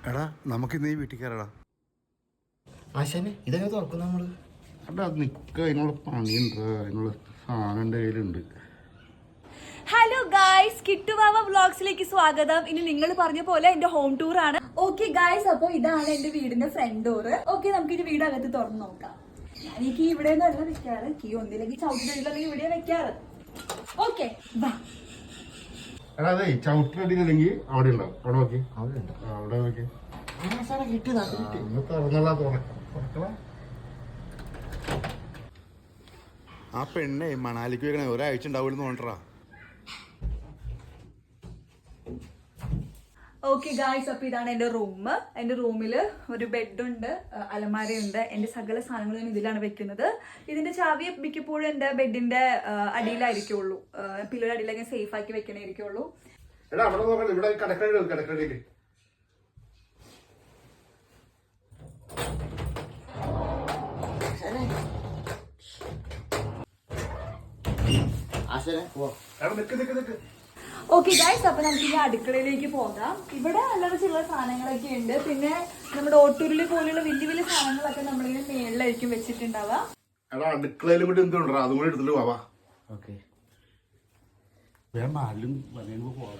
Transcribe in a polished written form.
എടാ നമുക്കിന്ന് ഈ വീട്ടിൽ കയറടാ. ആശാനെ ഇതെങ്ങനെ തുറക്കും നമ്മള്? എടാ അത് നിൽക്കുക, അതിനുള്ള പണിയുണ്ട്, അതിനുള്ള സാധനം എൻ്റെ കയ്യിലുണ്ട്. ഹലോ ഗായ്സ്, കിട്ടുവാവ വ്ളോഗ്സിലേക്ക് സ്വാഗതം. ഇനി നിങ്ങൾ പറഞ്ഞ പോലെ എന്റെ ഹോം ടൂർ ആണ്. ഓക്കെ ഗായ്സ്, അപ്പൊ ഇതാണ് എന്റെ വീടിന്റെ ഫ്രണ്ട് ഡോർ. ഓക്കെ, നമുക്ക് ഇനി വീടകത്ത് തുറന്നു നോക്കാം. ഞാൻ ഈ കീ ഇവിടെ നിന്നല്ല വെക്കാറ്, കീ ഒന്നില്ലെങ്കിൽ ചവിട്ടില്ലെങ്കിൽ ഇവിടെ വെക്കാറ്. ഓക്കെ, എടാ അതെ ചവിട്ടിനടിയില്ലെങ്കിൽ അവിടെ ഉണ്ടാവും. അവിടെ നോക്കി, അവിടെ ഉണ്ടോ? അവിടെ നോക്കി. ആശാനെ കിട്ടി തുറന്നുള്ള തുറക്കണം. ആ പെണ്ണെ മണാലിക്ക് വെക്കണേ, ഒരാഴ്ച ഉണ്ടാവില്ലെന്ന് തോന്നട്ടാ. ഓക്കെ ഗായ്സ്, അപ്പൊ ഇതാണ് എന്റെ റൂം. എന്റെ റൂമില് ഒരു ബെഡുണ്ട്, അലമാരയുണ്ട്. എന്റെ സകല സാധനങ്ങളും ഞാൻ ഇതിലാണ് വെക്കുന്നത്. ഇതിന്റെ ചാവി മിക്കപ്പോഴും എന്റെ ബെഡിന്റെ അടിയിലായിരിക്കുള്ളൂ, പില്ലോയുടെ അടിയിലേക്ക് സേഫ് ആക്കി വെക്കണായിരിക്കുള്ളൂ. എടാ അവിടെ നോക്കണം, ഇവിടെ കിടക്കടിയിലേക്ക്. ആശാനെ നിക്ക്. ഓക്കെ ഗൈസ്, അപ്പൊ നമുക്ക് ഈ അടുക്കളയിലേക്ക് പോകാം. ഇവിടെ അല്ലറ ചില സാധനങ്ങളൊക്കെ ഉണ്ട്. പിന്നെ നമ്മുടെ ഓട്ടൂരില് പോലെയുള്ള വലിയ വലിയ സാധനങ്ങളൊക്കെ നമ്മളിങ്ങനെ മേളിലായിരിക്കും വെച്ചിട്ടുണ്ടാവുക. എടാ അടുക്കളയിൽ കൂടി എന്തുകൊണ്ടാ, അതും കൂടി എടുത്തിട്ട് പോവാ. ഓക്കെ. വേറെ നാലും വലയുമ്പോ പോവാ.